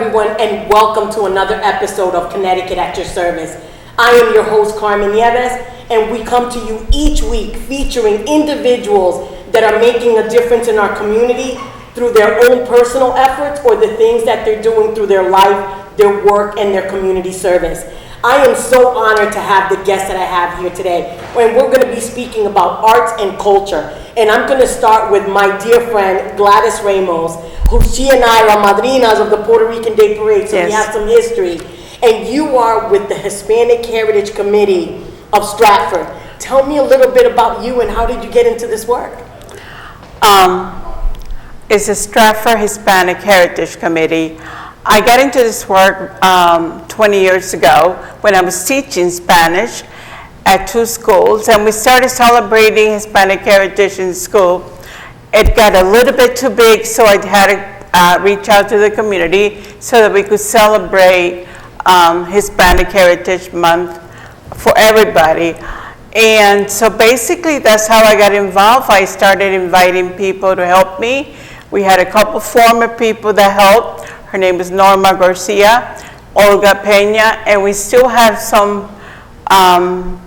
everyone, and welcome to another episode of Connecticut at Your Service. I am your host, Carmen Nieves, and we come to you each week featuring individuals that are making a difference in our community through their own personal efforts or the things that they're doing through their life, their work, and their community service. I am so honored to have the guests that I have here today, and we're going to be speaking about arts and culture. And I'm going to start with my dear friend, Gladys Ramos, who she and I are madrinas of the Puerto Rican Day Parade, so yes. We have some history. And you are with the Hispanic Heritage Committee of Stratford. Tell me a little bit about you and how did you get into this work? It's the Stratford Hispanic Heritage Committee. I got into this work 20 years ago when I was teaching Spanish at two schools, and we started celebrating Hispanic heritage in school. It got a little bit too big, so I had to reach out to the community so that we could celebrate Hispanic Heritage Month for everybody. And so basically that's how I got involved. I started inviting people to help me. We had a couple former people that helped. Her name is Norma Garcia, Olga Peña, and we still have some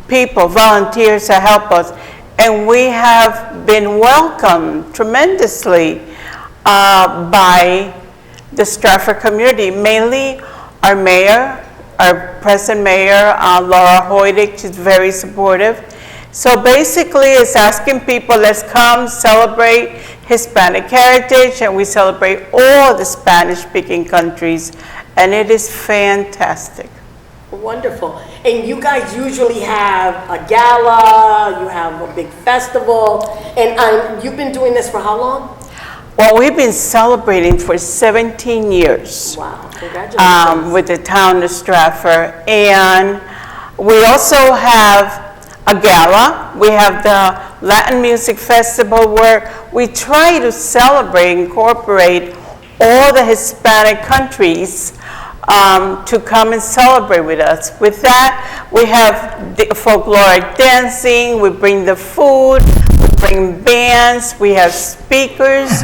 people, volunteers that help us. And we have been welcomed tremendously by the Stratford community, mainly our mayor, our present mayor, Laura Hoydick. She's very supportive. So basically it's asking people, let's come celebrate Hispanic heritage, and we celebrate all the Spanish-speaking countries, and it is fantastic. Wonderful. And you guys usually have a gala, you have a big festival, and you've been doing this for how long? Well, we've been celebrating for 17 years. Wow, congratulations. With the town of Stratford. And we also have a gala. We have the Latin Music Festival where we try to celebrate, incorporate all the Hispanic countries to come and celebrate with us. With that, we have the folkloric dancing, we bring the food, we bring bands, we have speakers,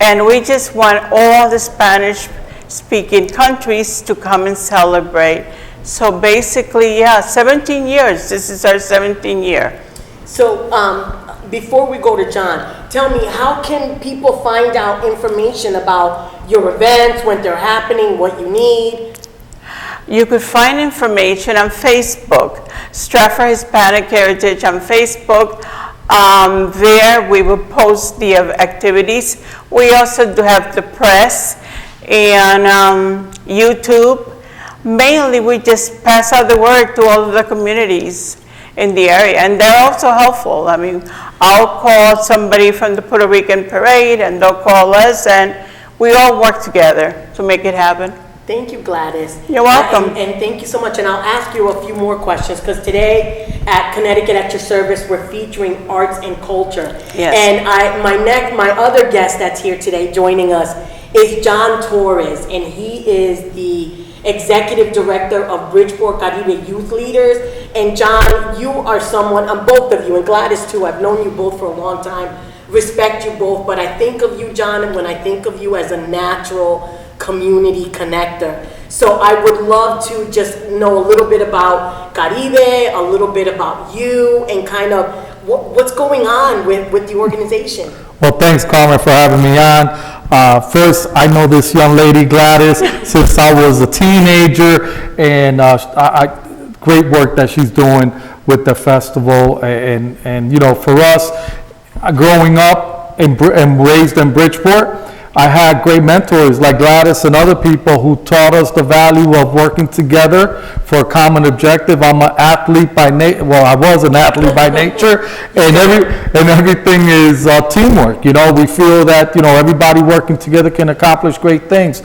and we just want all the Spanish-speaking countries to come and celebrate. So basically, yeah, 17 years. This is our 17th year. So before we go to John, tell me, how can people find out information about your events, when they're happening, what you need? You could find information on Facebook, Stratford Hispanic Heritage on Facebook. There we will post the activities. We also do have the press and YouTube. Mainly we just pass out the word to all of the communities in the area, and they're also helpful. I mean, I'll call somebody from the Puerto Rican Parade and they'll call us, and we all work together to make it happen. Thank you, Gladys. You're welcome. And thank you so much. And I'll ask you a few more questions, because today at Connecticut at Your Service, we're featuring arts and culture. Yes. And my other guest that's here today joining us is John Torres, and he is the Executive Director of Bridgeport Caribe Youth Leaders. And John, you are someone, both of you, and Gladys too, I've known you both for a long time, respect you both, but I think of you, John, when I think of you as a natural community connector. So I would love to just know a little bit about Caribe, a little bit about you, and kind of what's going on with the organization. Well, thanks, Carmen, for having me on. First, I know this young lady, Gladys, since I was a teenager, and great work that she's doing with the festival. And you know, for us, growing up and raised in Bridgeport, I had great mentors like Gladys and other people who taught us the value of working together for a common objective. I'm an athlete by I was an athlete by nature, and everything is teamwork. You know, we feel that, you know, everybody working together can accomplish great things.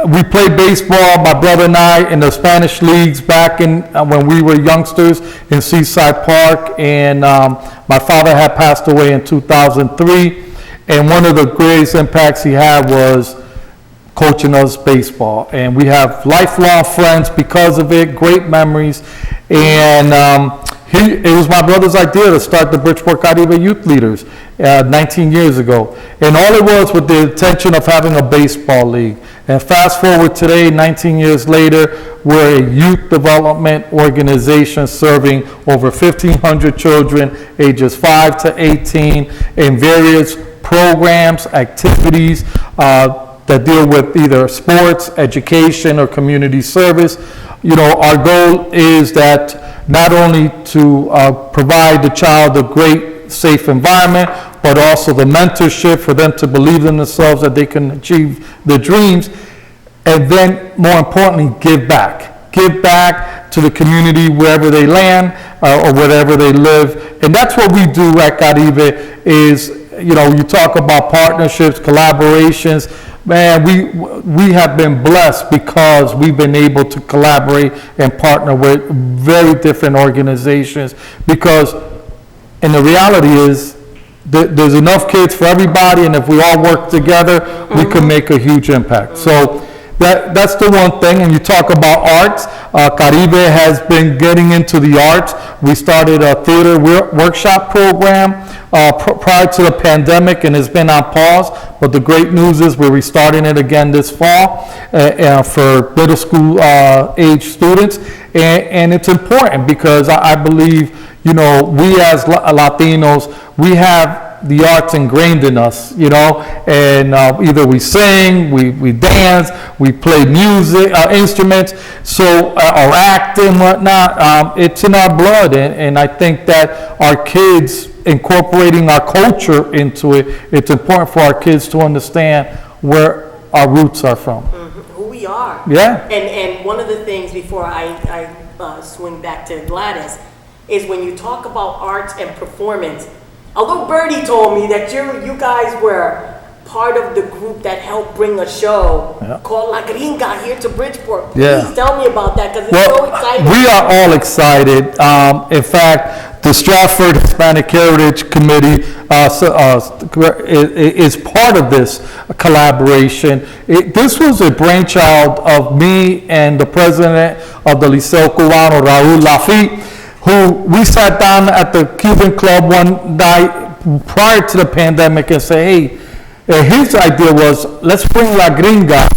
We played baseball, my brother and I, in the Spanish leagues back in when we were youngsters in Seaside Park, and my father had passed away in 2003, and one of the greatest impacts he had was coaching us baseball, and we have lifelong friends because of it, great memories, and It was my brother's idea to start the Bridgeport Caribe Youth Leaders 19 years ago. And all it was with the intention of having a baseball league. And fast forward today, 19 years later, we're a youth development organization serving over 1,500 children ages 5 to 18 in various programs, activities that deal with either sports, education, or community service. Our goal is that not only to provide the child a great, safe environment, but also the mentorship for them to believe in themselves that they can achieve their dreams, and then, more importantly, give back. Give back to the community wherever they land or wherever they live. And that's what we do at Caribe is, you talk about partnerships, collaborations. Man, we have been blessed because we've been able to collaborate and partner with very different organizations, because and the reality is there's enough kids for everybody, and if we all work together, we can make a huge impact. So that's the one thing. And you talk about arts. Caribe has been getting into the arts. We started a theater workshop program prior to the pandemic, and it's been on pause. But the great news is we're restarting it again this fall for middle school age students. And it's important because I believe, we as Latinos, we have the arts ingrained in us, and either we sing, we dance, we play music, instruments, so or act and whatnot. It's in our blood, and I think that our kids incorporating our culture into it, it's important for our kids to understand where our roots are from. Who we are. Yeah. And one of the things before I swing back to Gladys is when you talk about arts and performance. Although Bertie told me that you guys were part of the group that helped bring a show called La Gringa here to Bridgeport. Please tell me about that, because it's so exciting. We are all excited. In fact, the Stratford Hispanic Heritage Committee is part of this collaboration. This was a brainchild of me and the president of the Liceo Cubano, Raul Lafitte, who we sat down at the Cuban Club one night prior to the pandemic and said, hey, his idea was, let's bring La Gringa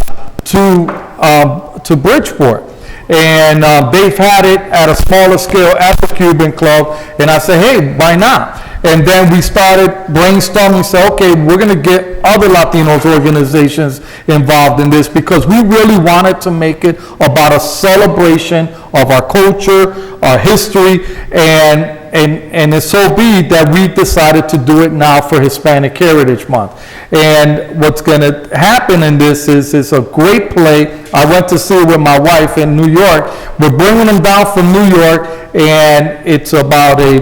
to Bridgeport. And they've had it at a smaller scale at the Cuban Club. And I said, hey, why not? And then we started brainstorming, said, okay, we're going to get other Latinos organizations involved in this, because we really wanted to make it about a celebration of our culture, our history, and it's so be that we decided to do it now for Hispanic Heritage Month. And what's going to happen in this is it's a great play. I went to see it with my wife in New York. We're bringing them down from New York, and it's about a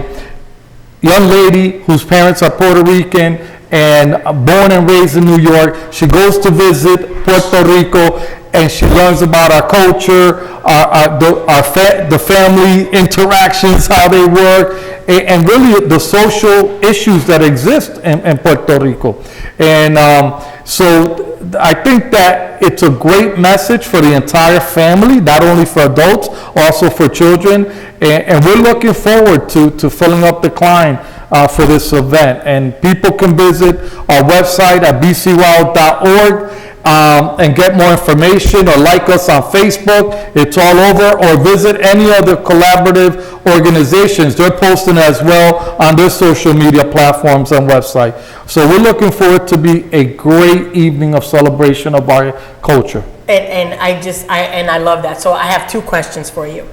young lady whose parents are Puerto Rican and born and raised in New York. She goes to visit Puerto Rico, and she learns about our culture, the family interactions, how they work, and really the social issues that exist in Puerto Rico. And so I think that it's a great message for the entire family, not only for adults, also for children. And we're looking forward to filling up the Klein for this event. And people can visit our website at bcwow.org and get more information, or like us on Facebook. It's all over. Or visit any other collaborative organizations. They're posting as well on their social media platforms and website. So we're looking forward to be a great evening of celebration of our culture. And I love that. So I have two questions for you.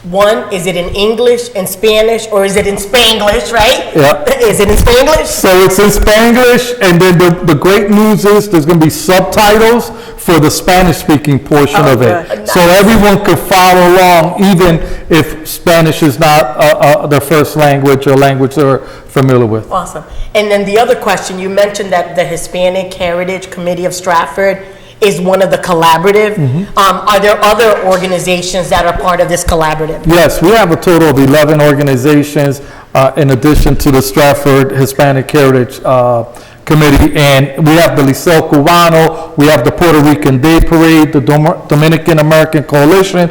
One, is it in English and Spanish, or is it in Spanglish, right? Yeah. Is it in Spanglish? So it's in Spanglish, and then the great news is there's going to be subtitles for the Spanish-speaking portion of it. Good. So everyone can follow along, even if Spanish is not their first language or language they're familiar with. Awesome. And then the other question, you mentioned that the Hispanic Heritage Committee of Stratford is one of the collaborative. Are there other organizations that are part of this collaborative? Yes, we have a total of 11 organizations in addition to the Stratford Hispanic Heritage Committee. And we have the Liceo Cubano, we have the Puerto Rican Day Parade, the Dominican American Coalition,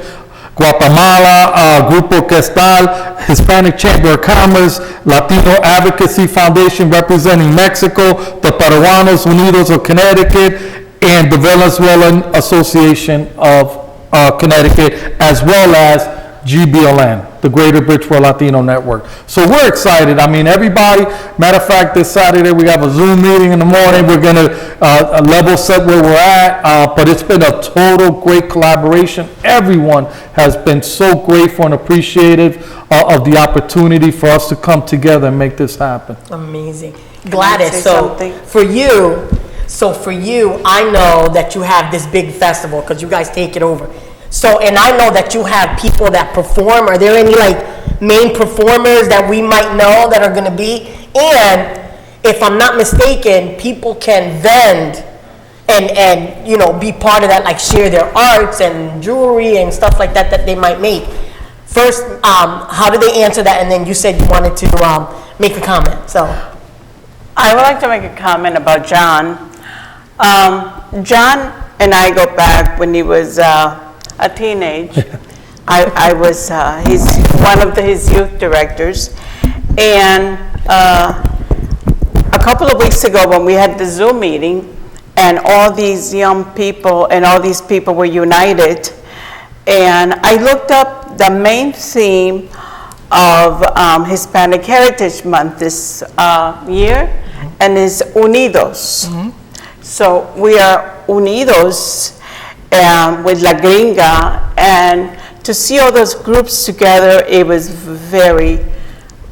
Guatemala, Grupo Questal, Hispanic Chamber of Commerce, Latino Advocacy Foundation representing Mexico, the Peruanos Unidos of Connecticut, and the Venezuelan Association of Connecticut, as well as GBLN, the Greater Bridgeport Latino Network. So we're excited. I mean, everybody, matter of fact, this Saturday we have a Zoom meeting in the morning. We're going to level set where we're at, but it's been a total great collaboration. Everyone has been so grateful and appreciative of the opportunity for us to come together and make this happen. Amazing. Gladys, say so something? for you, I know that you have this big festival because you guys take it over. So, and I know that you have people that perform. Are there any like main performers that we might know that are going to be? And if I'm not mistaken, people can vend and you know, be part of that, like share their arts and jewelry and stuff like that that they might make. First, how do they answer that? And then you said you wanted to make a comment. So, I would like to make a comment about John. John and I go back when he was a teenager. I was he's one of his youth directors, and a couple of weeks ago when we had the Zoom meeting, and all these young people and all these people were united, and I looked up the main theme of Hispanic Heritage Month this year, and is Unidos. So we are unidos with La Gringa, and to see all those groups together, it was very,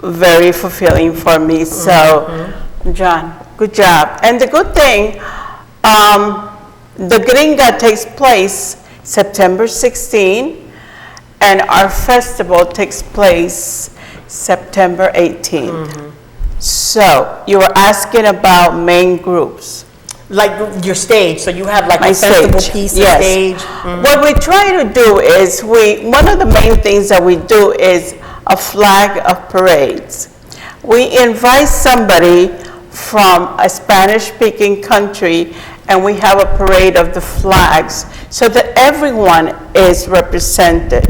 very fulfilling for me. So, John, good job. And the good thing, the Gringa takes place September 16, and our festival takes place September 18. So, you were asking about main groups. like your stage, so you have like My a festival stage, piece, yes. a stage. What we try to do is, one of the main things that we do is a flag of parades. We invite somebody from a Spanish-speaking country, and we have a parade of the flags so that everyone is represented.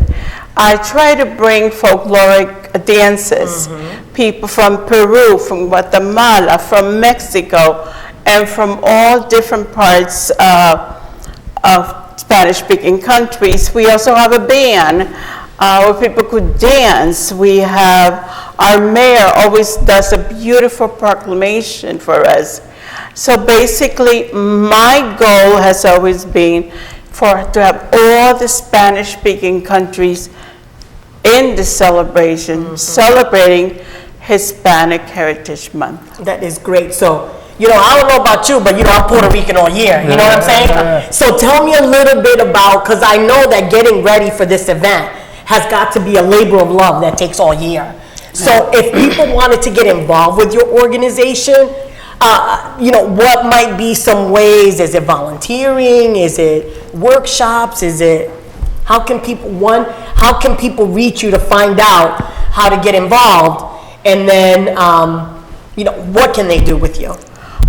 I try to bring folkloric dances, people from Peru, from Guatemala, from Mexico, and from all different parts of Spanish-speaking countries. We also have a band where people could dance. We have, our mayor always does a beautiful proclamation for us. So basically, my goal has always been to have all the Spanish-speaking countries in the celebration, celebrating Hispanic Heritage Month. That is great. So, you know, I don't know about you, but you know, I'm Puerto Rican all year. You know what I'm saying? So tell me a little bit about, because I know that getting ready for this event has got to be a labor of love that takes all year. So if people wanted to get involved with your organization, you know, what might be some ways? Is it volunteering? Is it workshops? Is it, how can people reach you to find out how to get involved? And then, you know, what can they do with you?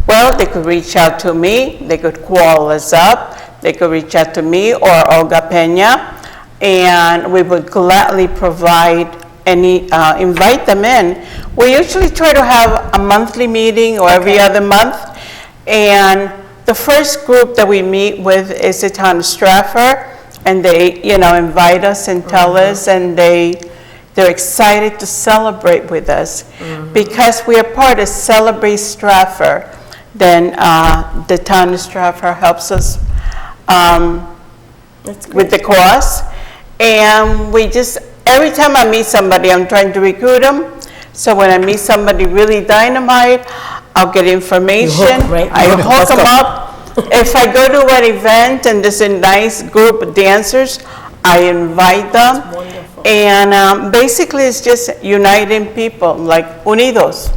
Well, they could reach out to me, they could call us up, they could reach out to me or Olga Peña, and we would gladly provide any, invite them in. We usually try to have a monthly meeting or every other month, and the first group that we meet with is the town of Stratford, and they, you know, invite us and tell us, and they're excited to celebrate with us because we are part of Celebrate Stratford. Then the town of Stratford helps us with the cost, and we just, every time I meet somebody, I'm trying to recruit them. So when I meet somebody really dynamite, I'll get information. I hook them up. If I go to an event and there's a nice group of dancers, I invite them. And basically it's just uniting people, like unidos.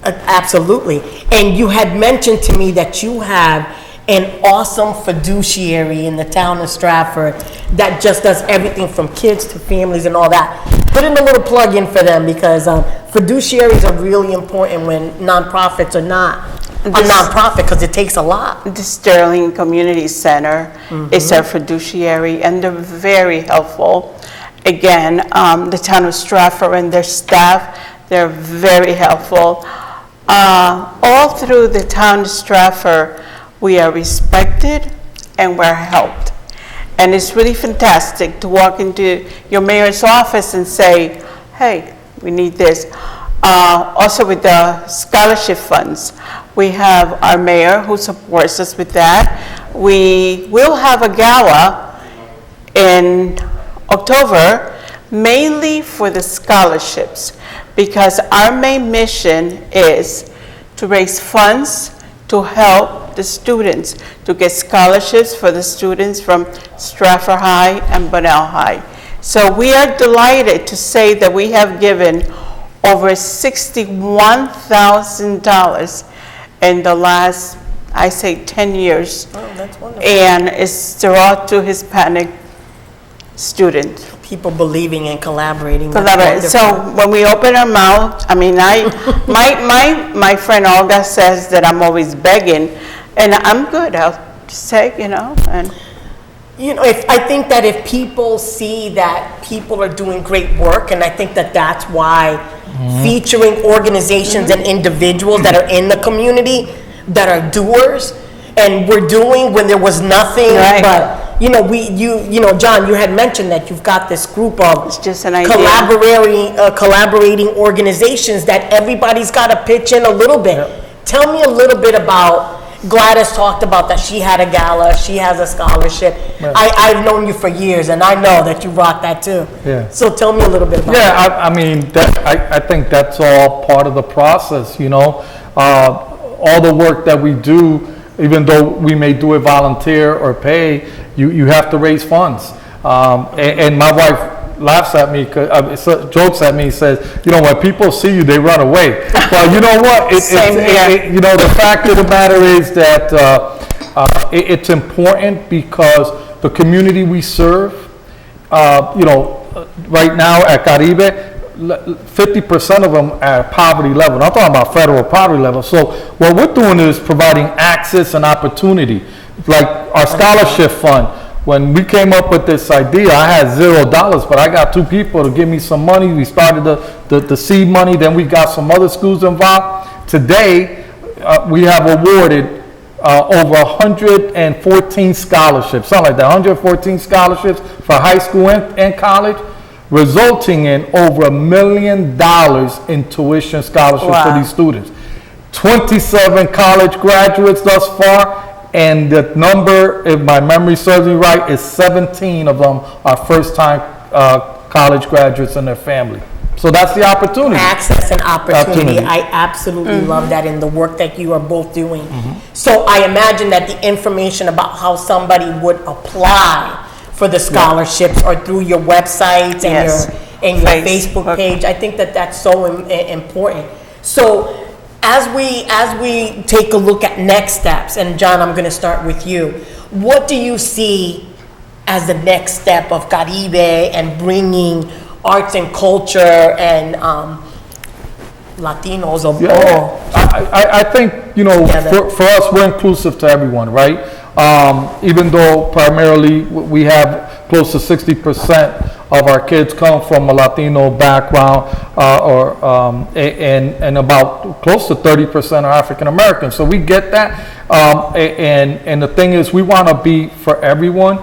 Absolutely. And you had mentioned to me that you have an awesome fiduciary in the town of Stratford that just does everything from kids to families and all that. Put in a little plug in for them, because fiduciaries are really important when nonprofits are not nonprofit, because it takes a lot. The Sterling Community Center is our fiduciary, and they're very helpful. Again, the town of Stratford and their staff, they're very helpful. All through the town of Stratford, we are respected and we're helped. And it's really fantastic to walk into your mayor's office and say, hey, we need this. Also with the scholarship funds, we have our mayor who supports us with that. We will have a gala in October, mainly for the scholarships, because our main mission is to raise funds to help the students, to get scholarships for the students from Stratford High and Bunnell High. So we are delighted to say that we have given over $61,000 in the last, I say, 10 years. Oh, that's wonderful. And it's throughout to Hispanic students. People believing and collaborating. So when we open our mouth, I mean, my friend Olga says that I'm always begging, and I'm good. I'll just say, and. I think that if people see that people are doing great work, and I think that that's why featuring organizations and individuals that are in the community, that are doers, and we're doing when there was nothing, right. But John, you had mentioned that you've got this group of It's just an idea. collaborating organizations that everybody's got to pitch in a little bit. Yep. Tell me a little bit about, Gladys talked about that she had a gala, she has a scholarship. Right. I've known you for years, and I know that you rock that too. Yeah. So tell me a little bit about that. I mean, I think that's all part of the process, all the work that we do, even though we may do it volunteer or pay, you have to raise funds. And my wife laughs at me, jokes at me, says, when people see you, they run away. Well, you know what? The fact of the matter is that it's important because the community we serve, right now at Caribe, 50% of them are poverty level. I'm talking about federal poverty level. So what we're doing is providing access and opportunity. Like our scholarship fund, when we came up with this idea, I had $0, but I got 2 people to give me some money. We started the seed money, then we got some other schools involved. Today, we have awarded over 114 scholarships, something like that, 114 scholarships for high school and college, resulting in over $1 million in tuition scholarships for these students. 27 college graduates thus far, and the number, if my memory serves me right, is 17 of them are first-time college graduates and their family. So that's the opportunity. Access and opportunity. I absolutely love that in the work that you are both doing. So I imagine that the information about how somebody would apply for the scholarships or through your websites and your Facebook page, I think that that's so important. So as we take a look at next steps, and John, I'm going to start with you. What do you see as the next step of Caribe and bringing arts and culture and Latinos of all? I think, for us, we're inclusive to everyone, right? Even though primarily we have close to 60% of our kids come from a Latino background, and about close to 30% are African American. So we get that, and the thing is, we want to be for everyone.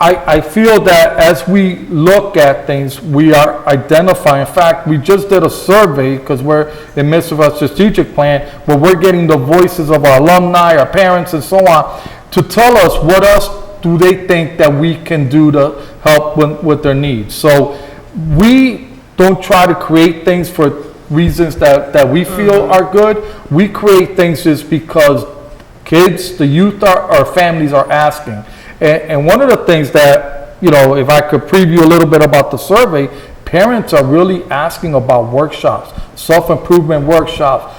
I feel that as we look at things, we are identifying. In fact, we just did a survey because we're in the midst of our strategic plan, where we're getting the voices of our alumni, our parents, and so on, to tell us what else do they think that we can do to help with their needs. So we don't try to create things for reasons that we feel are good. We create things just because kids, the youth, our families are asking. And one of the things that, if I could preview a little bit about the survey, parents are really asking about workshops, self-improvement workshops,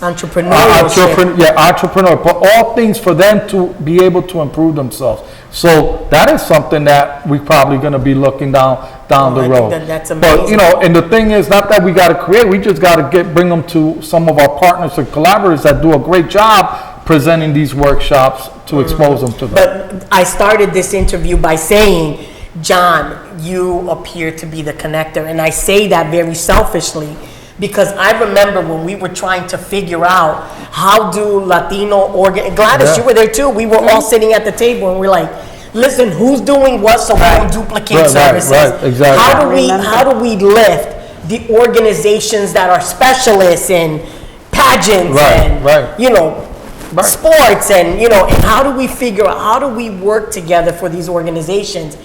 Entrepreneurship. Entrepreneur, but all things for them to be able to improve themselves. So that is something that we probably going to be looking down the I road. think that's But amazing. and the thing is, not that we got to create, we just got to bring them to some of our partners and collaborators that do a great job presenting these workshops to expose them to them. But I started this interview by saying, John, you appear to be the connector. And I say that very selfishly because I remember when we were trying to figure out how do Latino Gladys, Yeah. you were there too. We were all sitting at the table and we're like, listen, who's doing what so we don't duplicate services? Right, exactly. How do we lift the organizations that are specialists in pageants and sports and and how do we figure out, how do we work together for these organizations?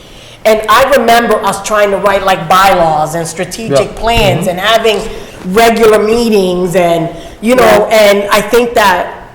And I remember us trying to write like bylaws and strategic plans and having regular meetings and and I think that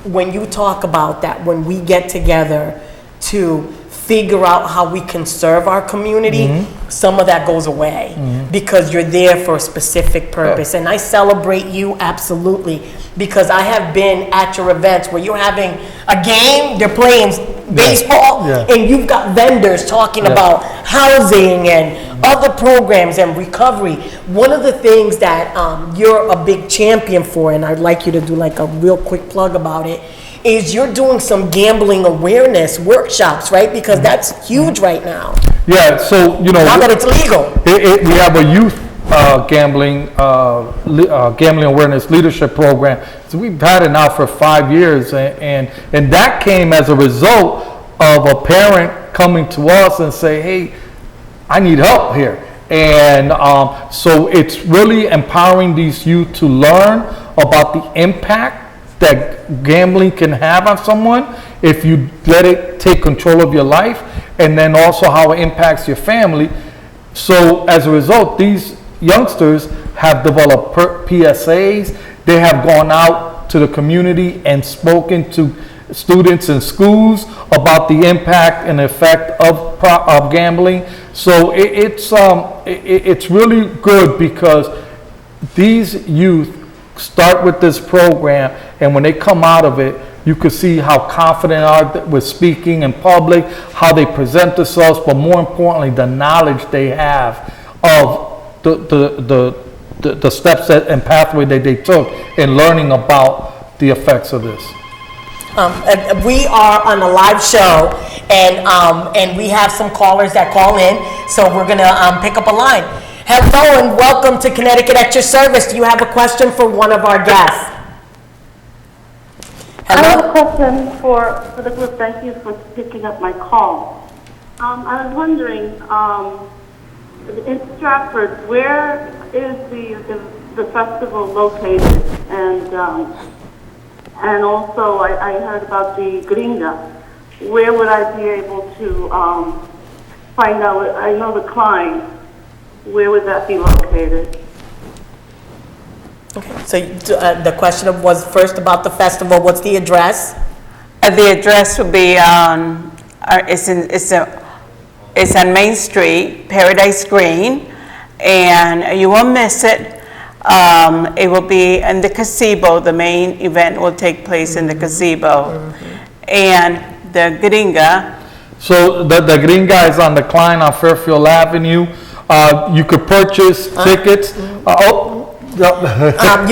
when you talk about that, when we get together to figure out how we can serve our community, some of that goes away because you're there for a specific purpose. And I celebrate you absolutely because I have been at your events where you're having a game, they're playing baseball, and you've got vendors talking about housing and other programs and recovery. One of the things that you're a big champion for, and I'd like you to do like a real quick plug about it, is you're doing some gambling awareness workshops, right? Because that's huge right now. Yeah, so, Now that it's legal. we have a youth gambling awareness leadership program. So we've had it now for 5 years, and that came as a result of a parent coming to us and say, hey, I need help here. And so it's really empowering these youth to learn about the impact that gambling can have on someone if you let it take control of your life, and then also how it impacts your family. So as a result, these youngsters have developed PSAs. They have gone out to the community and spoken to students in schools about the impact and effect of gambling. So it's really good because these youth start with this program, and when they come out of it, you can see how confident they are with speaking in public, how they present themselves, but more importantly, the knowledge they have of the steps and pathway that they took in learning about the effects of this. We are on a live show, and we have some callers that call in, so we're gonna pick up a line. Hello and welcome to Connecticut at your service. Do you have a question for one of our guests? Hello? I have a question for the group. Thank you for picking up my call. I was wondering, in Stratford, where is the festival located? And also, I heard about the Gringa. Where would I be able to find out? I know the Klein. Where would that be located? Okay, so the question was first about the festival. What's the address? The address will be on, it's on Main Street, Paradise Green, and you won't miss it. It will be in the gazebo. The main event will take place in the gazebo. And the Gringa. So the Gringa is on the Klein on Fairfield Avenue. You could purchase tickets. You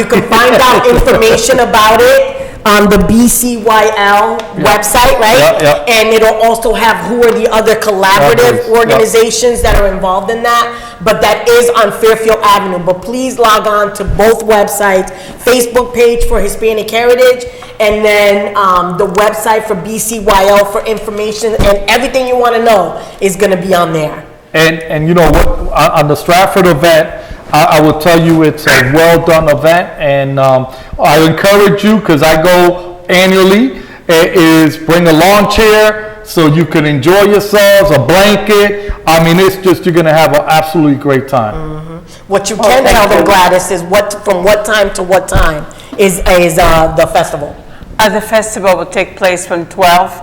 can find out information about it on the BCYL website, right? And it'll also have who are the other collaborative organizations that are involved in that. But that is on Fairfield Avenue. But please log on to both websites, Facebook page for Hispanic Heritage, and then the website for BCYL for information, and everything you want to know is going to be on there. And you know what, on the Stratford event, I will tell you it's a well-done event, and I encourage you, because I go annually, is bring a lawn chair so you can enjoy yourselves, a blanket. I mean, it's just, you're going to have an absolutely great time. What you can tell them, Gladys, is from what time to what time is the festival? The festival will take place from 12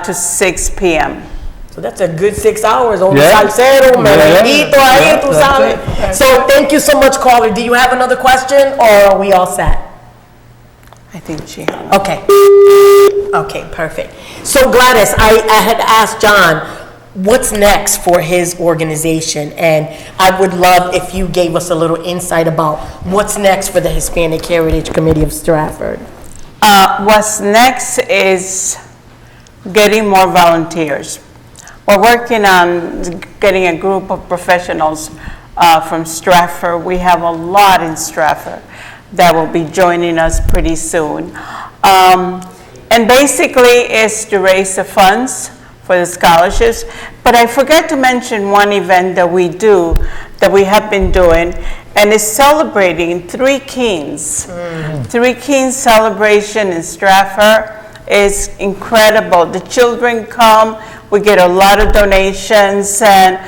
to 6 p.m. So that's a good 6 hours. Only salsero, merenguito, ahí, tú sabes. So thank you so much, caller. Do you have another question, or are we all set? I think she had. Okay. Okay, perfect. So Gladys, I had asked John, what's next for his organization? And I would love if you gave us a little insight about what's next for the Hispanic Heritage Committee of Stratford. What's next is getting more volunteers. We're working on getting a group of professionals from Stratford. We have a lot in Stratford that will be joining us pretty soon. And basically it's to raise the funds for the scholarships. But I forgot to mention one event that we do, that we have been doing, and it's celebrating Three Kings. Three Kings celebration in Stratford is incredible. The children come, we get a lot of donations, and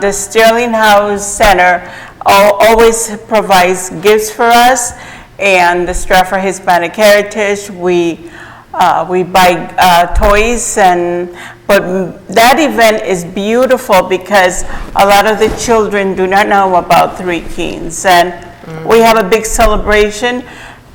the Sterling House Center always provides gifts for us, and the Stratford Hispanic Heritage, we buy toys, but that event is beautiful because a lot of the children do not know about Three Kings, and we have a big celebration.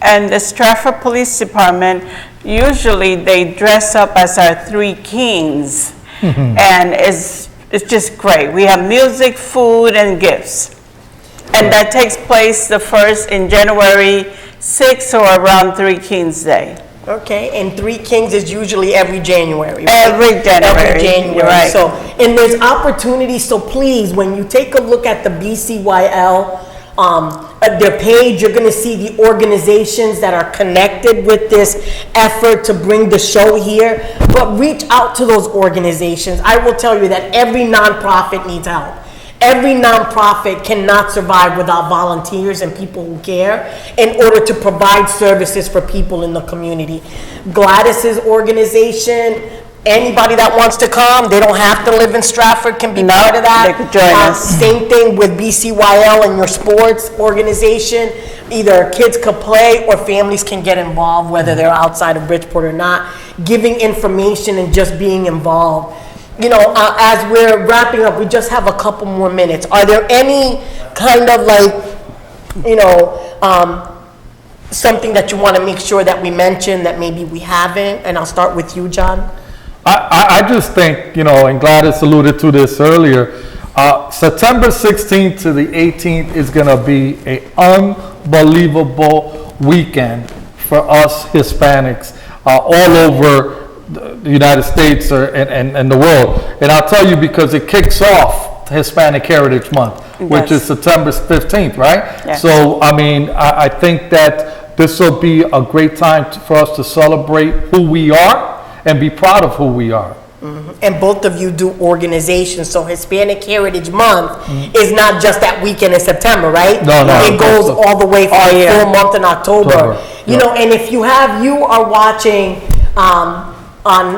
And the Stratford Police Department, usually they dress up as our Three Kings, and it's just great. We have music, food, and gifts. And that takes place the first in January 6th or around Three Kings Day. Okay, and Three Kings is usually every January, right? Every January. Every January. Right. So, and there's opportunities, so please, when you take a look at the BCYL, their page, you're gonna see the organizations that are connected with this effort to bring the show here, but reach out to those organizations. I will tell you that every nonprofit needs help. Every nonprofit cannot survive without volunteers and people who care in order to provide services for people in the community. Gladys's organization, anybody that wants to come, they don't have to live in Stratford, can be part of that. They could join us. Same thing with BCYL and your sports organization. Either kids could play or families can get involved, whether they're outside of Bridgeport or not. Giving information and just being involved. You know, as we're wrapping up, we just have a couple more minutes. Are there any kind of like, you know, something that you want to make sure that we mention that maybe we haven't? And I'll start with you, John. I just think, you know, and Gladys alluded to this earlier, September 16th to the 18th is going to be an unbelievable weekend for us Hispanics all over the United States and the world. And I'll tell you because it kicks off Hispanic Heritage Month, which is September 15th, right? Yes. So, I mean, I think that this will be a great time for us to celebrate who we are and be proud of who we are. And both of you do organizations, so Hispanic Heritage Month is not just that weekend in September, right? No. It goes all the way for the full month in October. You know, and if you are watching on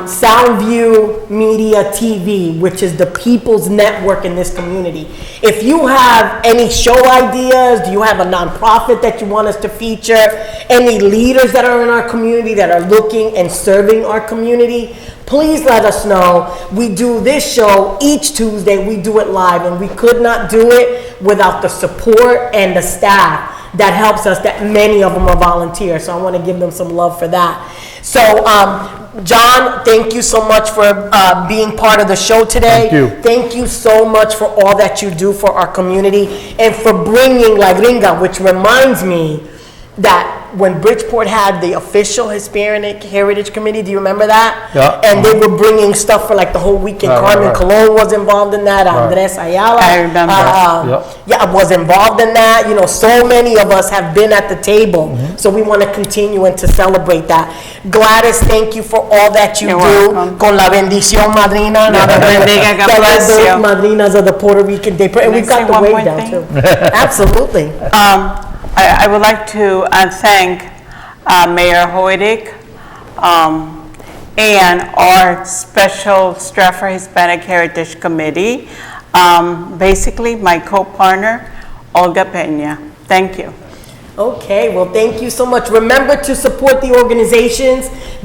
Soundview Media TV, which is the people's network in this community. If you have any show ideas, do you have a nonprofit that you want us to feature, any leaders that are in our community that are looking and serving our community, please let us know. We do this show each Tuesday, we do it live, and we could not do it without the support and the staff that helps us, that many of them are volunteers, so I want to give them some love for that. So, John, thank you so much for being part of the show today. Thank you. Thank you so much for all that you do for our community and for bringing La Gringa, which reminds me that when Bridgeport had the official Hispanic Heritage Committee, do you remember that? Yeah. And they were bringing stuff for like the whole weekend. Carmen Colon was involved in that. Andres Ayala. I remember. Yeah, was involved in that. You know, so many of us have been at the table. So we want to continue and to celebrate that. Gladys, thank you for all that you You're do. welcome. Con la bendición, madrina. bendiga, God bless you. Madrinas of the Puerto Rican Day. And we've got the one wave more down thing? too. Absolutely. I would like to thank Mayor Hoydick and our special Stratford Hispanic Heritage Committee, basically my co-partner, Olga Peña. Thank you. Okay, well, thank you so much. Remember to support the organizations